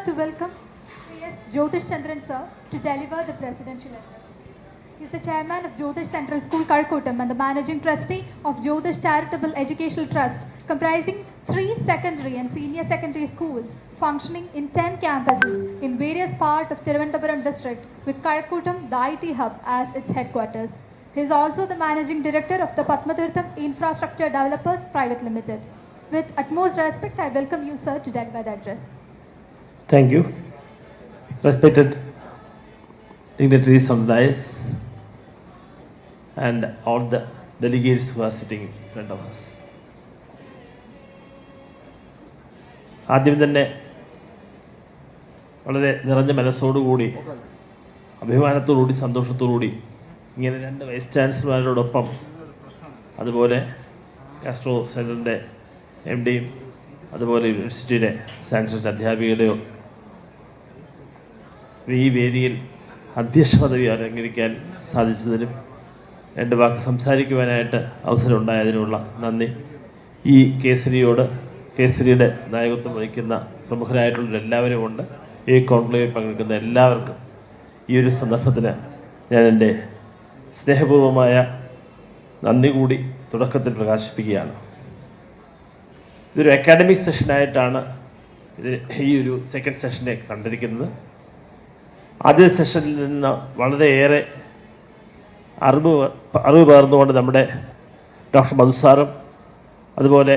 To welcome P.S. Jyotish Chandran sir to deliver the presidential address. He is the chairman of Jyotish Central School, Kalkuttam, and the managing trustee of Jyotish Charitable Educational Trust, comprising 3 secondary and senior secondary schools functioning in 10 campuses in various parts of Thiruvananthapuram district, with Kalkuttam, the IT hub, as its headquarters. He is also the managing director of the Padmatirtham Infrastructure Developers Private Limited. With utmost respect, I welcome you, sir, to deliver the address. Thank you. Respected dignitaries on the dais and all the delegates who are sitting in front of us. ആദ്യം തന്നെ വളരെ നിറഞ്ഞ മനസ്സോടുകൂടി അഭിമാനത്തോടുകൂടി സന്തോഷത്തോടുകൂടി ഇങ്ങനെ 2 vice ചാൻസലർമാരോടൊപ്പം അതുപോലെ Castro സെൻറ്ററിൻ്റെ MDയും അതുപോലെ യൂണിവേഴ്സിറ്റിയുടെ ചാൻസലറിൻ്റെ അധ്യാപികയുടെയോ ഈ വേദിയിൽ അധ്യക്ഷ പദവി അലങ്കരിക്കാൻ സാധിച്ചതിനും 2 വാക്ക് സംസാരിക്കുവാനായിട്ട് അവസരം ഉണ്ടായതിനുള്ള നന്ദി. ഈ കേസരിയുടെ നായകത്വം വഹിക്കുന്ന പ്രമുഖരായിട്ടുള്ള ഉണ്ട്. ഈ കോൺക്ലേവിൽ പങ്കെടുക്കുന്ന എല്ലാവർക്കും ഈ ഒരു സന്ദർഭത്തിന് ഞാൻ എൻ്റെ സ്നേഹപൂർവമായ നന്ദി കൂടി തുടക്കത്തിൽ പ്രകാശിപ്പിക്കുകയാണ്. ഇതൊരു അക്കാഡമിക് സെഷനായിട്ടാണ് ഈ ഒരു സെക്കൻഡ് സെഷനെ കണ്ടിരിക്കുന്നത്. ആദ്യ സെഷനിൽ നിന്ന് വളരെയേറെ അറിവ് പകർന്നുകൊണ്ട് നമ്മുടെ ഡോക്ടർ മധുസാറും അതുപോലെ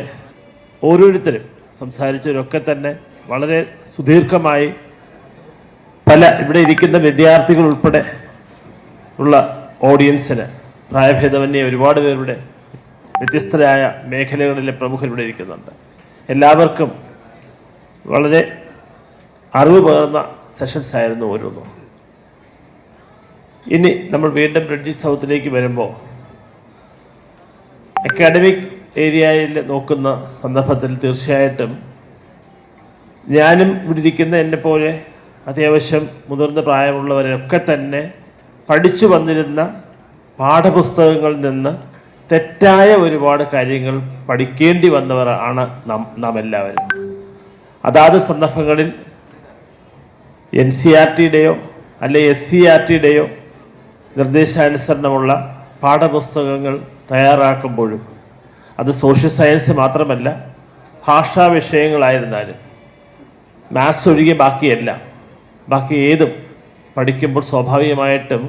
ഓരോരുത്തരും സംസാരിച്ചവരൊക്കെ തന്നെ വളരെ സുദീർഘമായി ഇവിടെ ഇരിക്കുന്ന വിദ്യാർത്ഥികൾ ഉൾപ്പെടെ ഉള്ള ഓഡിയൻസിന് പ്രായഭേദമന്യേ ഒരുപാട് പേരുടെ വ്യത്യസ്തരായ മേഖലകളിലെ പ്രമുഖരിവിടെ ഇരിക്കുന്നുണ്ട്. എല്ലാവർക്കും വളരെ അറിവ് പകർന്ന സെഷൻസ് ആയിരുന്നു ഓരോന്നും. ഇനി നമ്മൾ വീണ്ടും രഞ്ജിത്ത് സൗത്തിലേക്ക് വരുമ്പോൾ അക്കാഡമിക് ഏരിയയിൽ നോക്കുന്ന സന്ദർഭത്തിൽ തീർച്ചയായിട്ടും ഞാനും ഇവിടെ ഇരിക്കുന്ന എന്നെപ്പോലെ അത്യാവശ്യം മുതിർന്ന പ്രായമുള്ളവരൊക്കെ തന്നെ പഠിച്ചു വന്നിരുന്ന പാഠപുസ്തകങ്ങളിൽ നിന്ന് തെറ്റായ ഒരുപാട് കാര്യങ്ങൾ പഠിക്കേണ്ടി വന്നവർ ആണ് നാം എല്ലാവരും. അതാത് സന്ദർഭങ്ങളിൽ NCERTയുടെയോ അല്ലെ SCERTയുടെയോ നിർദ്ദേശാനുസരണമുള്ള പാഠപുസ്തകങ്ങൾ തയ്യാറാക്കുമ്പോഴും അത് സോഷ്യൽ സയൻസ് മാത്രമല്ല ഭാഷാ വിഷയങ്ങളായിരുന്നാലും മാത്സ് ഒഴികെ ബാക്കി ഏതും പഠിക്കുമ്പോൾ സ്വാഭാവികമായിട്ടും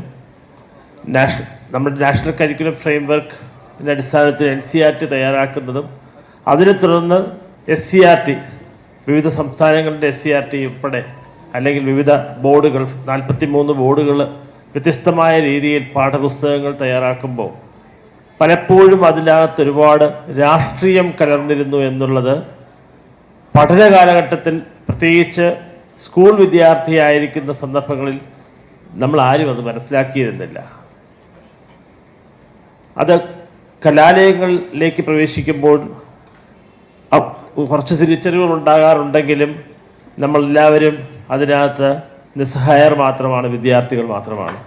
നമ്മുടെ നാഷണൽ കരിക്കുലം ഫ്രെയിംവർക്കിൻ്റെ അടിസ്ഥാനത്തിൽ NCERT തയ്യാറാക്കുന്നതും അതിനെ തുടർന്ന് SCERT വിവിധ സംസ്ഥാനങ്ങളുടെ SCERT ഉൾപ്പെടെ അല്ലെങ്കിൽ വിവിധ ബോർഡുകൾ 43 ബോർഡുകൾ വ്യത്യസ്തമായ രീതിയിൽ പാഠപുസ്തകങ്ങൾ തയ്യാറാക്കുമ്പോൾ പലപ്പോഴും അതിനകത്ത് ഒരുപാട് രാഷ്ട്രീയം കലർന്നിരുന്നു എന്നുള്ളത് പഠന കാലഘട്ടത്തിൽ പ്രത്യേകിച്ച് സ്കൂൾ വിദ്യാർത്ഥിയായിരിക്കുന്ന സന്ദർഭങ്ങളിൽ നമ്മൾ ആരും അത് മനസ്സിലാക്കിയിരുന്നില്ല. അത് കലാലയങ്ങളിലേക്ക് പ്രവേശിക്കുമ്പോൾ കുറച്ച് തിരിച്ചറിവുകൾ ഉണ്ടാകാറുണ്ടെങ്കിലും നമ്മളെല്ലാവരും അതിനകത്ത് നിസ്സഹായർ മാത്രമാണ്, വിദ്യാർത്ഥികൾ മാത്രമാണ്.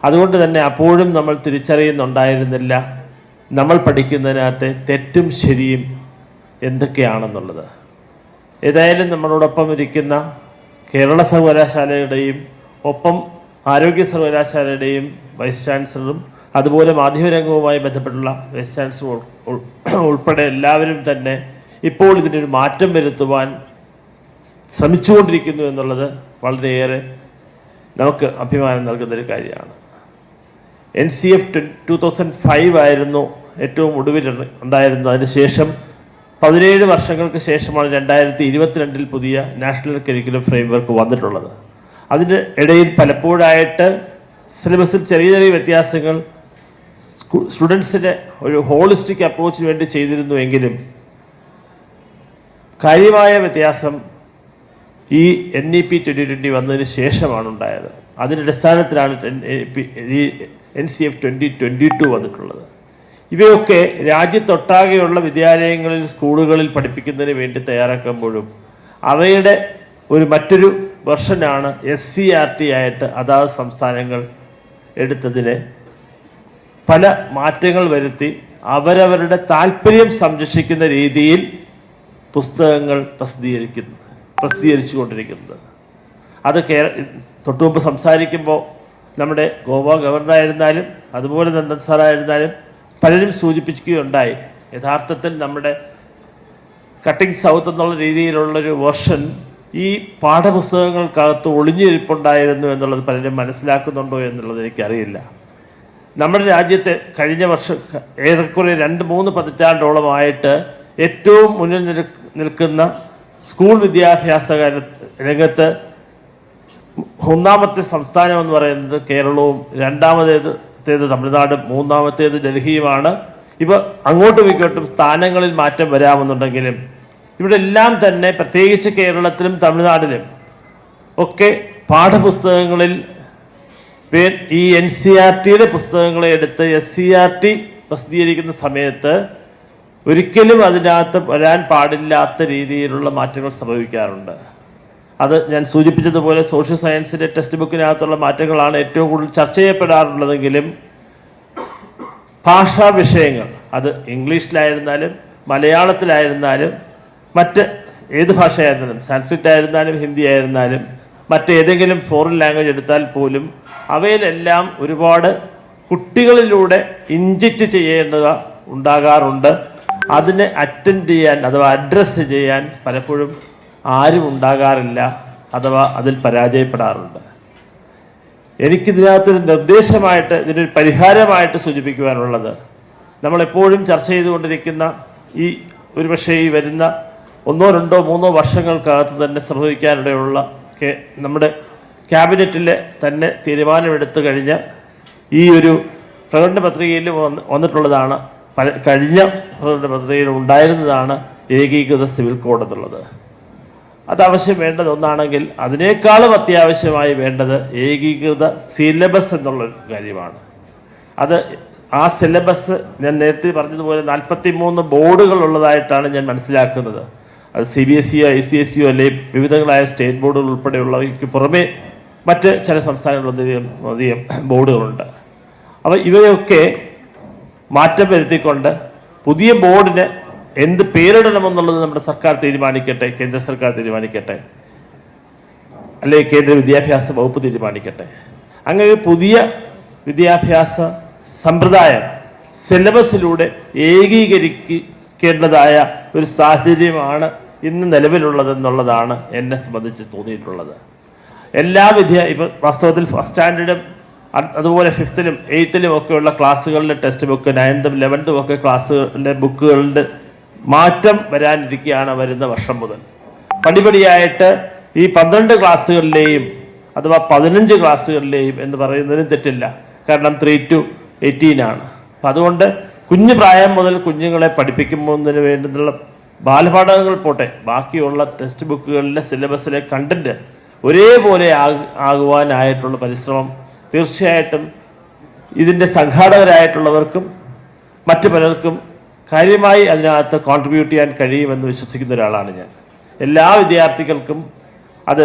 അതുകൊണ്ട് തന്നെ അപ്പോഴും നമ്മൾ തിരിച്ചറിയുന്നുണ്ടായിരുന്നില്ല നമ്മൾ പഠിക്കുന്നതിനകത്ത് തെറ്റും ശരിയും എന്തൊക്കെയാണെന്നുള്ളത്. ഏതായാലും നമ്മളോടൊപ്പം ഇരിക്കുന്ന കേരള സർവകലാശാലയുടെയും ഒപ്പം ആരോഗ്യ സർവകലാശാലയുടെയും വൈസ് ചാൻസലറും അതുപോലെ മാധ്യമരംഗവുമായി ബന്ധപ്പെട്ടുള്ള വൈസ് ചാൻസലർ ഉൾപ്പെടെ എല്ലാവരും തന്നെ ഇപ്പോൾ ഇതിനൊരു മാറ്റം വരുത്തുവാൻ ശ്രമിച്ചുകൊണ്ടിരിക്കുന്നു എന്നുള്ളത് വളരെയേറെ നമുക്ക് അഭിമാനം നൽകുന്നൊരു കാര്യമാണ്. NCF 2005 ആയിരുന്നു ഏറ്റവും ഒടുവിൽ ഉണ്ടായിരുന്നത്. അതിനുശേഷം 17 വർഷങ്ങൾക്ക് ശേഷമാണ് 2022 പുതിയ നാഷണൽ കരിക്കുലം ഫ്രെയിംവർക്ക് വന്നിട്ടുള്ളത്. അതിൻ്റെ ഇടയിൽ പലപ്പോഴായിട്ട് സിലബസിൽ ചെറിയ വ്യത്യാസങ്ങൾ സ്റ്റുഡൻസിന് ഒരു ഹോളിസ്റ്റിക് അപ്രോച്ചിന് വേണ്ടി ചെയ്തിരുന്നുവെങ്കിലും കാര്യമായ വ്യത്യാസം ഈ NEP 2020 വന്നതിന് ശേഷമാണ് ഉണ്ടായത്. അതിൻ്റെ അടിസ്ഥാനത്തിലാണ് NCF 2022 വന്നിട്ടുള്ളത്. ഇവയൊക്കെ രാജ്യത്തൊട്ടാകെയുള്ള വിദ്യാലയങ്ങളിൽ സ്കൂളുകളിൽ പഠിപ്പിക്കുന്നതിന് വേണ്ടി തയ്യാറാക്കുമ്പോഴും അവയുടെ മറ്റൊരു വെർഷനാണ് SCERT ആയിട്ട് അതാത് സംസ്ഥാനങ്ങൾ എടുത്തതിന് പല മാറ്റങ്ങൾ വരുത്തി അവരവരുടെ താല്പര്യം സംരക്ഷിക്കുന്ന രീതിയിൽ പുസ്തകങ്ങൾ പ്രസിദ്ധീകരിച്ചു കൊണ്ടിരിക്കുന്നത്. അത് തൊട്ടുമുമ്പ് സംസാരിക്കുമ്പോൾ നമ്മുടെ ഗോവ ഗവർണറായിരുന്നാലും അതുപോലെ നന്ദൻ സാറായിരുന്നാലും പലരും സൂചിപ്പിക്കുകയുണ്ടായി, യഥാർത്ഥത്തിൽ നമ്മുടെ കട്ടിംഗ് സൗത്ത് എന്നുള്ള രീതിയിലുള്ളൊരു വേർഷൻ ഈ പാഠപുസ്തകങ്ങൾക്കകത്ത് ഒളിഞ്ഞിരിപ്പുണ്ടായിരുന്നു എന്നുള്ളത് പലരും മനസ്സിലാക്കുന്നുണ്ടോ എന്നുള്ളത് എനിക്കറിയില്ല. നമ്മുടെ രാജ്യത്തെ കഴിഞ്ഞ വർഷം ഏറെക്കുറെ 2-3 പതിറ്റാണ്ടോളമായിട്ട് ഏറ്റവും മുന്നിൽ നിൽക്കുന്ന സ്കൂൾ വിദ്യാഭ്യാസ രംഗത്ത് ഒന്നാമത്തെ സംസ്ഥാനം എന്ന് പറയുന്നത് കേരളവും, രണ്ടാമത്തേത് തമിഴ്നാടും, മൂന്നാമത്തേത് ഡൽഹിയുമാണ്. ഇവ അങ്ങോട്ടും ഇങ്ങോട്ടും സ്ഥാനങ്ങളിൽ മാറ്റം വരാമെന്നുണ്ടെങ്കിലും ഇവിടെ എല്ലാം തന്നെ, പ്രത്യേകിച്ച് കേരളത്തിലും തമിഴ്നാട്ടിലും ഒക്കെ പാഠപുസ്തകങ്ങളിൽ ഈ NCERTയുടെ പുസ്തകങ്ങളെ എടുത്ത് SCERT പ്രസിദ്ധീകരിക്കുന്ന സമയത്ത് ഒരിക്കലും അതിനകത്ത് വരാൻ പാടില്ലാത്ത രീതിയിലുള്ള മാറ്റങ്ങൾ സംഭവിക്കാറുണ്ട്. അത് ഞാൻ സൂചിപ്പിച്ചതുപോലെ സോഷ്യൽ സയൻസിൻ്റെ ടെക്സ്റ്റ് ബുക്കിനകത്തുള്ള മാറ്റങ്ങളാണ് ഏറ്റവും കൂടുതൽ ചർച്ച ചെയ്യപ്പെടാറുള്ളതെങ്കിലും ഭാഷാ വിഷയങ്ങൾ, അത് ഇംഗ്ലീഷിലായിരുന്നാലും മലയാളത്തിലായിരുന്നാലും മറ്റ് ഏത് ഭാഷയായിരുന്നാലും, സാൻസ്ക്രിറ്റ് ആയിരുന്നാലും ഹിന്ദി ആയിരുന്നാലും മറ്റേതെങ്കിലും ഫോറിൻ ലാംഗ്വേജ് എടുത്താൽ പോലും അവയിലെല്ലാം ഒരുപാട് കുട്ടികളിലൂടെ ഇൻജെക്റ്റ് ചെയ്യേണ്ടത് ഉണ്ടാകാറുണ്ട്. അതിനെ അറ്റൻഡ് ചെയ്യാൻ അഥവാ അഡ്രസ്സ് ചെയ്യാൻ പലപ്പോഴും ആരും ഉണ്ടാകാറില്ല, അഥവാ അതിൽ പരാജയപ്പെടാറുണ്ട്. എനിക്കിതിനകത്തൊരു നിർദ്ദേശമായിട്ട്, ഇതിനൊരു പരിഹാരമായിട്ട് സൂചിപ്പിക്കുവാനുള്ളത്, നമ്മളെപ്പോഴും ചർച്ച ചെയ്തുകൊണ്ടിരിക്കുന്ന ഈ ഒരുപക്ഷെ ഈ വരുന്ന 1-2-3 വർഷങ്ങൾക്കകത്ത് തന്നെ സംഭവിക്കാനിടയുള്ള നമ്മുടെ ക്യാബിനറ്റിലെ തന്നെ തീരുമാനമെടുത്തു കഴിഞ്ഞ ഈ ഒരു പ്രകടന പത്രികയിൽ വന്നിട്ടുള്ളതാണ്, കഴിഞ്ഞ പ്രകടന പത്രികയിൽ ഉണ്ടായിരുന്നതാണ് ഏകീകൃത സിവിൽ കോഡ് എന്നുള്ളത്. അത് ആവശ്യം വേണ്ടത് ഒന്നാണെങ്കിൽ അതിനേക്കാളും അത്യാവശ്യമായി വേണ്ടത് ഏകീകൃത സിലബസ് എന്നുള്ളൊരു കാര്യമാണ്. അത് ആ സിലബസ് ഞാൻ നേരത്തെ പറഞ്ഞതുപോലെ 43 ബോർഡുകൾ ഉള്ളതായിട്ടാണ് ഞാൻ മനസ്സിലാക്കുന്നത്. അത് CBSE, ICSE അല്ലെങ്കിൽ വിവിധങ്ങളായ സ്റ്റേറ്റ് ബോർഡുകൾ ഉൾപ്പെടെയുള്ളവയ്ക്ക് പുറമെ മറ്റ് ചില സംസ്ഥാനങ്ങളിലധികം ബോർഡുകളുണ്ട്. അപ്പോൾ ഇവയൊക്കെ മാറ്റം വരുത്തിക്കൊണ്ട് പുതിയ ബോർഡിന് എന്ത് പേരിടണമെന്നുള്ളത് നമ്മുടെ സർക്കാർ തീരുമാനിക്കട്ടെ, കേന്ദ്ര സർക്കാർ തീരുമാനിക്കട്ടെ, അല്ലെങ്കിൽ കേന്ദ്ര വിദ്യാഭ്യാസ വകുപ്പ് തീരുമാനിക്കട്ടെ. അങ്ങനെ ഒരു പുതിയ വിദ്യാഭ്യാസ സമ്പ്രദായം സിലബസിലൂടെ ഏകീകരിക്കേണ്ടതായ ഒരു സാഹചര്യമാണ് ഇന്ന് നിലവിലുള്ളതെന്നുള്ളതാണ് എന്നെ സംബന്ധിച്ച് തോന്നിയിട്ടുള്ളത്. എല്ലാ ഇപ്പോൾ വാസ്തവത്തിൽ ഫസ്റ്റ് സ്റ്റാൻഡേർഡും അതുപോലെ 5th, 8th ഒക്കെയുള്ള ക്ലാസ്സുകളിലെ ടെക്സ്റ്റ് ബുക്ക്, 9th, 11th ഒക്കെ ക്ലാസ്സുകളിലെ ബുക്കുകളുടെ മാറ്റം വരാനിരിക്കുകയാണ് വരുന്ന വർഷം മുതൽ. പടിപടിയായിട്ട് ഈ 12 ക്ലാസ്സുകളിലെയും അഥവാ 15 ക്ലാസ്സുകളിലെയും എന്ന് പറയുന്നതിനും തെറ്റില്ല, കാരണം 3 to 18 ആണ്. അപ്പം അതുകൊണ്ട് കുഞ്ഞു പ്രായം മുതൽ കുഞ്ഞുങ്ങളെ പഠിപ്പിക്കുന്നതിന് വേണ്ടുന്നുള്ള ബാലപാഠകങ്ങൾ പോട്ടെ, ബാക്കിയുള്ള ടെക്സ്റ്റ് ബുക്കുകളിലെ സിലബസിലെ കണ്ടന്റ് ഒരേപോലെ ആകുവാനായിട്ടുള്ള പരിശ്രമം തീർച്ചയായിട്ടും ഇതിൻ്റെ സംഘാടകരായിട്ടുള്ളവർക്കും മറ്റു പലർക്കും കാര്യമായി അതിനകത്ത് കോൺട്രിബ്യൂട്ട് ചെയ്യാൻ കഴിയുമെന്ന് വിശ്വസിക്കുന്ന ഒരാളാണ് ഞാൻ. എല്ലാ വിദ്യാർത്ഥികൾക്കും അത്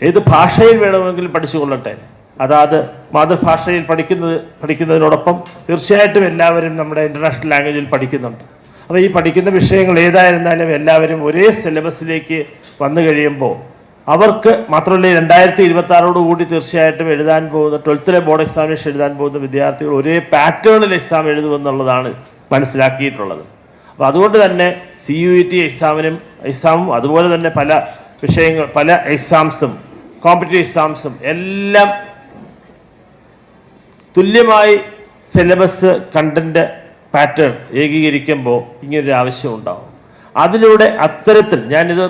ഏത് ഭാഷയിൽ വേണമെങ്കിലും പഠിച്ചുകൊള്ളട്ടെ, അതാത് മാതൃഭാഷയിൽ പഠിക്കുന്നതിനോടൊപ്പം തീർച്ചയായിട്ടും എല്ലാവരും നമ്മുടെ ഇൻ്റർനാഷണൽ ലാംഗ്വേജിൽ പഠിക്കുന്നുണ്ട്. അപ്പോൾ ഈ പഠിക്കുന്ന വിഷയങ്ങൾ ഏതായിരുന്നാലും എല്ലാവരും ഒരേ സിലബസിലേക്ക് വന്നു കഴിയുമ്പോൾ അവർക്ക് മാത്രമല്ല 2026 തീർച്ചയായിട്ടും എഴുതാൻ പോകുന്ന 12th ബോർഡ് എക്സാമിനേഷൻ എഴുതാൻ പോകുന്ന വിദ്യാർത്ഥികൾ ഒരേ പാറ്റേണിൽ എക്സാം എഴുതുമെന്നുള്ളതാണ് മനസ്സിലാക്കിയിട്ടുള്ളത്. അപ്പോൾ അതുകൊണ്ട് തന്നെ CUET എക്സാമും അതുപോലെ തന്നെ പല വിഷയങ്ങൾ, പല എക്സാംസും, കോമ്പറ്റീറ്റീവ് എക്സാംസും എല്ലാം തുല്യമായി സിലബസ് കണ്ടന്റ് പാറ്റേൺ ഏകീകരിക്കുമ്പോൾ ഇങ്ങനൊരു ആവശ്യം ഉണ്ടാവും. അതിലൂടെ അത്തരത്തിൽ ഞാനിത്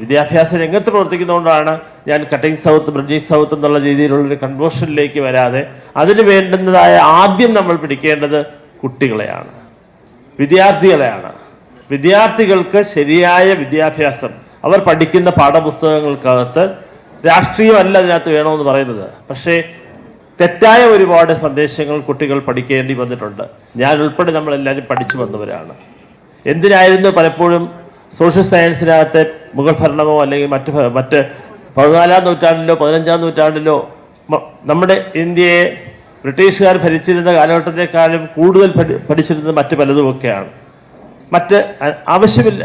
വിദ്യാഭ്യാസ രംഗത്ത് പ്രവർത്തിക്കുന്നതുകൊണ്ടാണ് ഞാൻ കട്ടിംഗ് സൗത്ത്, ബ്രിഡ്ജിങ് സൗത്ത് എന്നുള്ള രീതിയിലുള്ളൊരു കൺവേർഷനിലേക്ക് വരാതെ അതിന് വേണ്ടുന്നതായ ആദ്യം നമ്മൾ പിടിക്കേണ്ടത് കുട്ടികളെയാണ്, വിദ്യാർത്ഥികളെയാണ്. വിദ്യാർത്ഥികൾക്ക് ശരിയായ വിദ്യാഭ്യാസം, അവർ പഠിക്കുന്ന പാഠപുസ്തകങ്ങൾക്കകത്ത് രാഷ്ട്രീയമല്ല അതിനകത്ത് വേണമെന്ന് പറയുന്നത്, പക്ഷേ തെറ്റായ ഒരുപാട് സന്ദേശങ്ങൾ കുട്ടികൾ പഠിക്കേണ്ടി വന്നിട്ടുണ്ട്. ഞാൻ ഉൾപ്പെടെ നമ്മളെല്ലാവരും പഠിച്ചു വന്നവരാണ്. എന്തിനായിരുന്നു പലപ്പോഴും സോഷ്യൽ സയൻസിനകത്തെ മുഗൾ ഭരണമോ അല്ലെങ്കിൽ മറ്റ് 14ാം നൂറ്റാണ്ടിലോ 15ാം നൂറ്റാണ്ടിലോ നമ്മുടെ ഇന്ത്യയെ ബ്രിട്ടീഷുകാർ ഭരിച്ചിരുന്ന കാലഘട്ടത്തെക്കാളും കൂടുതൽ പഠിച്ചിരുന്നത് മറ്റ് പലതുമൊക്കെയാണ്. മറ്റ് ആവശ്യമില്ല,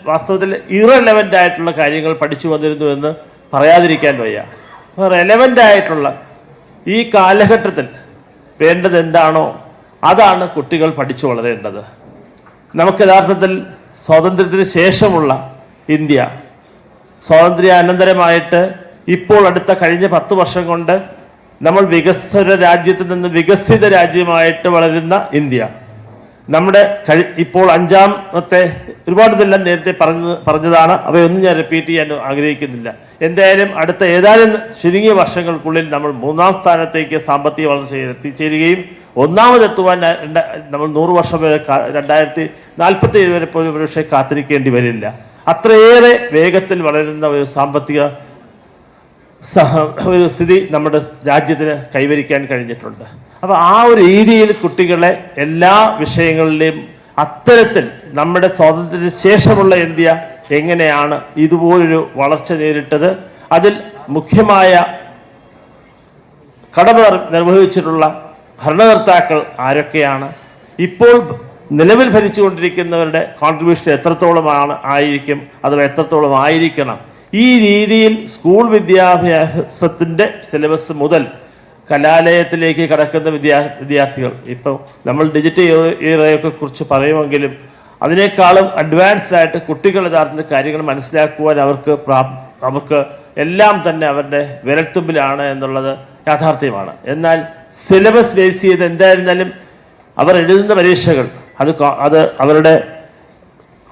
വാസ്തവത്തിൽ ഇറലെവൻ്റ് ആയിട്ടുള്ള കാര്യങ്ങൾ പഠിച്ചു വന്നിരുന്നു എന്ന് പറയാതിരിക്കാൻ വയ്യ. റെലവൻ്റ് ആയിട്ടുള്ള ഈ കാലഘട്ടത്തിൽ വേണ്ടത് എന്താണോ അതാണ് കുട്ടികൾ പഠിച്ചു വളരേണ്ടത്. നമുക്ക് യഥാർത്ഥത്തിൽ സ്വാതന്ത്ര്യത്തിന് ശേഷമുള്ള ഇന്ത്യ, സ്വാതന്ത്ര്യാനന്തരമായിട്ട് ഇപ്പോൾ അടുത്ത കഴിഞ്ഞ 10 വർഷം കൊണ്ട് നമ്മൾ വികസ്വര രാജ്യത്ത് നിന്ന് വികസിത രാജ്യമായിട്ട് വളരുന്ന ഇന്ത്യ, നമ്മുടെ ഇപ്പോൾ 5ാമത്തെ ഒരുപാട് ഇതെല്ലാം നേരത്തെ പറഞ്ഞതാണ്, അവയൊന്നും ഞാൻ റിപ്പീറ്റ് ചെയ്യാൻ ആഗ്രഹിക്കുന്നില്ല. എന്തായാലും അടുത്ത ഏതാനും ചുരുങ്ങിയ വർഷങ്ങൾക്കുള്ളിൽ നമ്മൾ 3ാം സ്ഥാനത്തേക്ക് സാമ്പത്തിക വളർച്ചയിൽ എത്തിച്ചേരുകയും 1ാമതെത്തുവാൻ നമ്മൾ 100 വർഷം വരെ 2047 വരെ പോലും ഒരുപക്ഷെ കാത്തിരിക്കേണ്ടി വരില്ല. അത്രയേറെ വേഗത്തിൽ വളരുന്ന ഒരു സാമ്പത്തിക ഒരു സ്ഥിതി നമ്മുടെ രാജ്യത്തിന് കൈവരിക്കാൻ കഴിഞ്ഞിട്ടുണ്ട്. അപ്പോൾ ആ ഒരു രീതിയിൽ കുട്ടികളെ എല്ലാ വിഷയങ്ങളിലെയും അത്തരത്തിൽ നമ്മുടെ സ്വാതന്ത്ര്യത്തിന് ശേഷമുള്ള ഇന്ത്യ എങ്ങനെയാണ് ഇതുപോലൊരു വളർച്ച നേരിട്ടത്, അതിൽ മുഖ്യമായ കടമ നിർവഹിച്ചിട്ടുള്ള ഭരണകർത്താക്കൾ ആരൊക്കെയാണ്, ഇപ്പോൾ നിലവിൽ ഭരിച്ചുകൊണ്ടിരിക്കുന്നവരുടെ കോൺട്രിബ്യൂഷൻ എത്രത്തോളമാണ് ആയിരിക്കും, അഥവാ എത്രത്തോളം ആയിരിക്കണം. ഈ രീതിയിൽ സ്കൂൾ വിദ്യാഭ്യാസത്തിൻ്റെ സിലബസ് മുതൽ കലാലയത്തിലേക്ക് കടക്കുന്ന വിദ്യാർത്ഥികൾ, ഇപ്പോൾ നമ്മൾ ഡിജിറ്റൽ ഇറയൊക്കെ കുറിച്ച് പറയുമെങ്കിലും അതിനേക്കാളും അഡ്വാൻസ്ഡ് ആയിട്ട് കുട്ടികൾ യഥാർത്ഥത്തിൽ കാര്യങ്ങൾ മനസ്സിലാക്കുവാൻ അവർക്ക് എല്ലാം തന്നെ അവരുടെ വിരൽത്തുമ്പിലാണ് എന്നുള്ളത് യാഥാർത്ഥ്യമാണ്. എന്നാൽ സിലബസ് ബേസ് ചെയ്ത് എന്തായിരുന്നാലും അവർ എഴുതുന്ന പരീക്ഷകൾ അത് അവരുടെ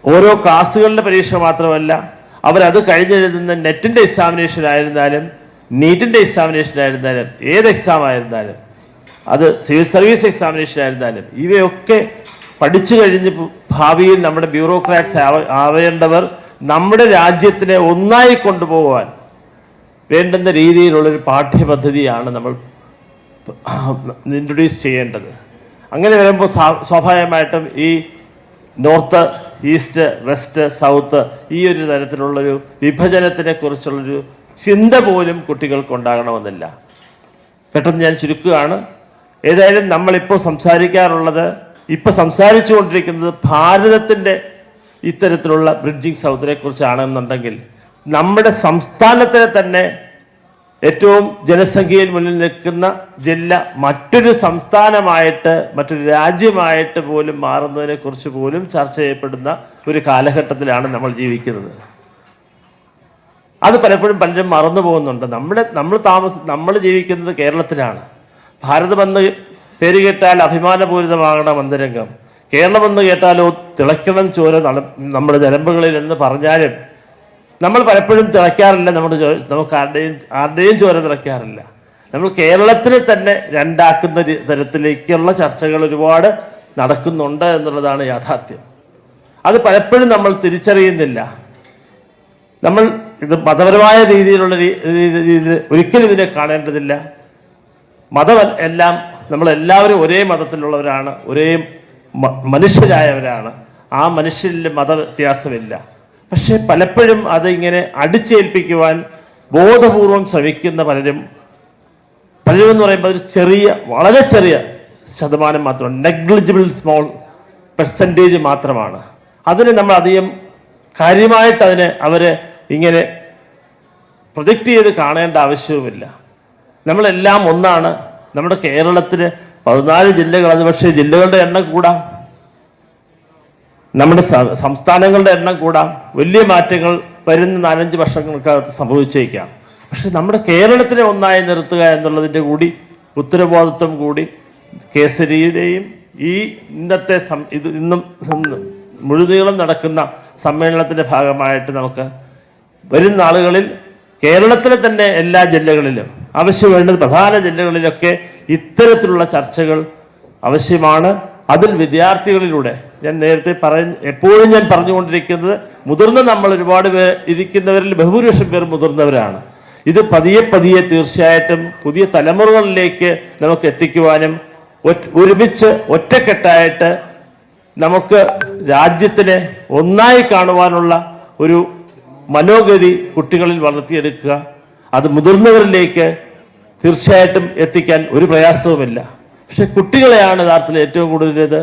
ഓരോ ക്ലാസ്സുകളുടെ പരീക്ഷ മാത്രമല്ല, അവരത് കഴിഞ്ഞെഴുതുന്ന നെറ്റിൻ്റെ എക്സാമിനേഷൻ ആയിരുന്നാലും നീറ്റിൻ്റെ എക്സാമിനേഷൻ ആയിരുന്നാലും ഏത് എക്സാം ആയിരുന്നാലും അത് സിവിൽ സർവീസ് എക്സാമിനേഷൻ ആയിരുന്നാലും ഇവയൊക്കെ പഠിച്ചു കഴിഞ്ഞ് ഭാവിയിൽ നമ്മുടെ ബ്യൂറോക്രാറ്റ്സ് ആവേണ്ടവർ നമ്മുടെ രാജ്യത്തിനെ ഒന്നായി കൊണ്ടുപോകാൻ വേണ്ടുന്ന രീതിയിലുള്ളൊരു പാഠ്യപദ്ധതിയാണ് നമ്മൾ ഇൻട്രൊഡ്യൂസ് ചെയ്യേണ്ടത്. അങ്ങനെ വരുമ്പോൾ സ്വാഭാവികമായിട്ടും ഈ നോർത്ത്, ഈസ്റ്റ്, വെസ്റ്റ്, സൗത്ത് ഈ ഒരു തരത്തിലുള്ളൊരു വിഭജനത്തിനെ കുറിച്ചുള്ളൊരു ചിന്ത പോലും കുട്ടികൾക്ക് ഉണ്ടാകണമെന്നില്ല. പെട്ടെന്ന് ഞാൻ ചുരുക്കുകയാണ്. ഏതായാലും നമ്മളിപ്പോൾ സംസാരിച്ചു കൊണ്ടിരിക്കുന്നത് ഭാരതത്തിൻ്റെ ഇത്തരത്തിലുള്ള ബ്രിഡ്ജിങ് സൗത്തിനെ കുറിച്ചാണെന്നുണ്ടെങ്കിൽ നമ്മുടെ സംസ്ഥാനത്തിനെ തന്നെ ഏറ്റവും ജനസംഖ്യയിൽ മുന്നിൽ നിൽക്കുന്ന ജില്ല മറ്റൊരു സംസ്ഥാനമായിട്ട് മറ്റൊരു രാജ്യമായിട്ട് പോലും മാറുന്നതിനെ കുറിച്ച് പോലും ചർച്ച ചെയ്യപ്പെടുന്ന ഒരു കാലഘട്ടത്തിലാണ് നമ്മൾ ജീവിക്കുന്നത്. അത് പലപ്പോഴും പലരും മറന്നു പോകുന്നുണ്ട്. നമ്മൾ ജീവിക്കുന്നത് കേരളത്തിലാണ്. ഭാരതമെന്ന് പേര് കേട്ടാൽ അഭിമാനപൂരിതമാകണം അന്തരംഗം, കേരളമെന്ന് കേട്ടാലോ തിളയ്ക്കണം ചോര നമ്മുടെ ഞരമ്പുകളിൽ എന്ന് പറഞ്ഞാലും നമ്മൾ പലപ്പോഴും തിളയ്ക്കാറില്ല. നമുക്ക് ആരുടെയും ചോര തിളയ്ക്കാറില്ല. നമ്മൾ കേരളത്തിനെ തന്നെ രണ്ടാക്കുന്ന തരത്തിലേക്കുള്ള ചർച്ചകൾ ഒരുപാട് നടക്കുന്നുണ്ട് എന്നുള്ളതാണ് യാഥാർത്ഥ്യം. അത് പലപ്പോഴും നമ്മൾ തിരിച്ചറിയുന്നില്ല. നമ്മൾ ഇത് മതപരമായ രീതിയിലുള്ള ഒരിക്കലും ഇതിനെ കാണേണ്ടതില്ല. നമ്മളെല്ലാവരും ഒരേ മതത്തിലുള്ളവരാണ്, ഒരേ മനുഷ്യരായവരാണ്. ആ മനുഷ്യരിൽ മതവ്യത്യാസമില്ല. പക്ഷെ പലപ്പോഴും അതിങ്ങനെ അടിച്ചേൽപ്പിക്കുവാൻ ബോധപൂർവം ശ്രമിക്കുന്ന പലരും എന്ന് പറയുമ്പോൾ ഒരു വളരെ ചെറിയ ശതമാനം മാത്രമാണ്, നെഗ്ലിജിബിൾ സ്മോൾ പെർസെൻറ്റേജ് മാത്രമാണ്. അതിന് നമ്മൾ അധികം കാര്യമായിട്ട് അവരെ ഇങ്ങനെ പ്രൊജക്റ്റ് ചെയ്ത് കാണേണ്ട ആവശ്യവുമില്ല. നമ്മളെല്ലാം ഒന്നാണ്. നമ്മുടെ കേരളത്തിന് 14 ജില്ലകൾ, അത് പക്ഷേ ജില്ലകളുടെ എണ്ണം കൂടാം, നമ്മുടെ സംസ്ഥാനങ്ങളുടെ എണ്ണം കൂടാം, വലിയ മാറ്റങ്ങൾ വരുന്ന 4-5 വർഷങ്ങൾക്കകത്ത് സംഭവിച്ചേക്കാം. പക്ഷെ നമ്മുടെ കേരളത്തിനെ ഒന്നായി നിർത്തുക എന്നുള്ളതിൻ്റെ കൂടി ഉത്തരവാദിത്വം കൂടി കേസരിയുടെയും ഈ ഇന്നത്തെ ഇന്നും മുഴുനീളം നടക്കുന്ന സമ്മേളനത്തിൻ്റെ ഭാഗമായിട്ട് നമുക്ക് വരുന്ന ആളുകളിൽ കേരളത്തിലെ തന്നെ എല്ലാ ജില്ലകളിലും ആവശ്യമുള്ളത്, പ്രധാന ജില്ലകളിലൊക്കെ ഇത്തരത്തിലുള്ള ചർച്ചകൾ ആവശ്യമാണ്. അതിൽ വിദ്യാർത്ഥികളിലൂടെ എപ്പോഴും ഞാൻ പറഞ്ഞുകൊണ്ടിരിക്കുന്നത്, മുതിർന്ന നമ്മൾ ഒരുപാട് പേർ ഇരിക്കുന്നവരിൽ ബഹുഭൂരിപക്ഷം പേർ മുതിർന്നവരാണ്. ഇത് പതിയെ തീർച്ചയായിട്ടും പുതിയ തലമുറകളിലേക്ക് നമുക്ക് എത്തിക്കുവാനും ഒരുമിച്ച് ഒറ്റക്കെട്ടായിട്ട് നമുക്ക് രാജ്യത്തിനെ ഒന്നായി കാണുവാനുള്ള ഒരു മനോഗതി കുട്ടികളിൽ വളർത്തിയെടുക്കുക, അത് മുതിർന്നവരിലേക്ക് തീർച്ചയായിട്ടും എത്തിക്കാൻ ഒരു പ്രയാസവുമില്ല. പക്ഷെ കുട്ടികളെയാണ് യഥാർത്ഥത്തിൽ ഏറ്റവും കൂടുതൽ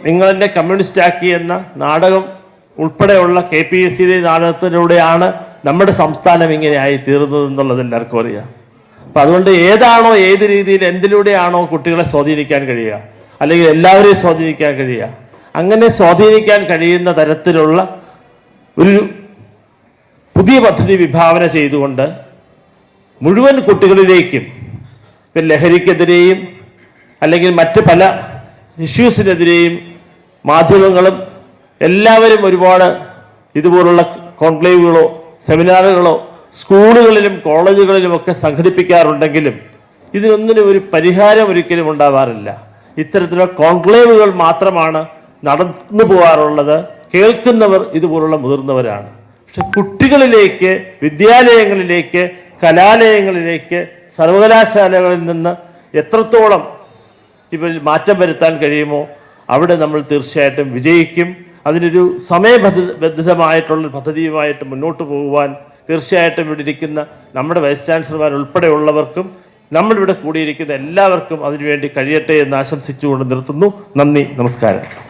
നിങ്ങളെന്നെ കമ്മ്യൂണിസ്റ്റ് ആക്കി എന്ന നാടകം ഉൾപ്പെടെയുള്ള KPSC നാടകത്തിലൂടെയാണ് നമ്മുടെ സംസ്ഥാനം ഇങ്ങനെയായി തീർന്നതെന്നുള്ളത് എല്ലാവർക്കും അറിയാം. അപ്പം അതുകൊണ്ട് ഏതാണോ ഏത് രീതിയിൽ എന്തിലൂടെയാണോ കുട്ടികളെ സ്വാധീനിക്കാൻ കഴിയുക, അല്ലെങ്കിൽ എല്ലാവരെയും സ്വാധീനിക്കാൻ കഴിയുക, അങ്ങനെ സ്വാധീനിക്കാൻ കഴിയുന്ന തരത്തിലുള്ള ഒരു പുതിയ പദ്ധതി വിഭാവന ചെയ്തുകൊണ്ട് മുഴുവൻ കുട്ടികളിലേക്കും ലഹരിക്കെതിരെയും അല്ലെങ്കിൽ മറ്റ് പല ഇഷ്യൂസിനെതിരെയും മാധ്യമങ്ങളും എല്ലാവരും ഒരുപാട് ഇതുപോലുള്ള കോൺക്ലേവുകളോ സെമിനാറുകളോ സ്കൂളുകളിലും കോളേജുകളിലും ഒക്കെ സംഘടിപ്പിക്കാറുണ്ടെങ്കിലും ഇതിനൊന്നിനും ഒരു പരിഹാരം ഒരിക്കലും ഉണ്ടാവാറില്ല. ഇത്തരത്തിലുള്ള കോൺക്ലേവുകൾ മാത്രമാണ് നടന്നു പോകാറുള്ളത്. കേൾക്കുന്നവർ ഇതുപോലുള്ള മുതിർന്നവരാണ്. പക്ഷെ കുട്ടികളിലേക്ക്, വിദ്യാലയങ്ങളിലേക്ക്, കലാലയങ്ങളിലേക്ക്, സർവകലാശാലകളിൽ നിന്ന് എത്രത്തോളം മാറ്റം വരുത്താൻ കഴിയുമോ അവിടെ നമ്മൾ തീർച്ചയായിട്ടും വിജയിക്കും. അതിനൊരു സമയബന്ധിതമായിട്ടുള്ള പദ്ധതിയുമായിട്ട് മുന്നോട്ട് പോകുവാൻ തീർച്ചയായിട്ടും ഇവിടെ ഇരിക്കുന്ന നമ്മുടെ വൈസ് ചാൻസലർമാർ ഉൾപ്പെടെയുള്ളവർക്കും നമ്മളിവിടെ കൂടിയിരിക്കുന്ന എല്ലാവർക്കും അതിനുവേണ്ടി കഴിയട്ടെ എന്ന് ആശംസിച്ചുകൊണ്ട് നിർത്തുന്നു. നന്ദി, നമസ്കാരം.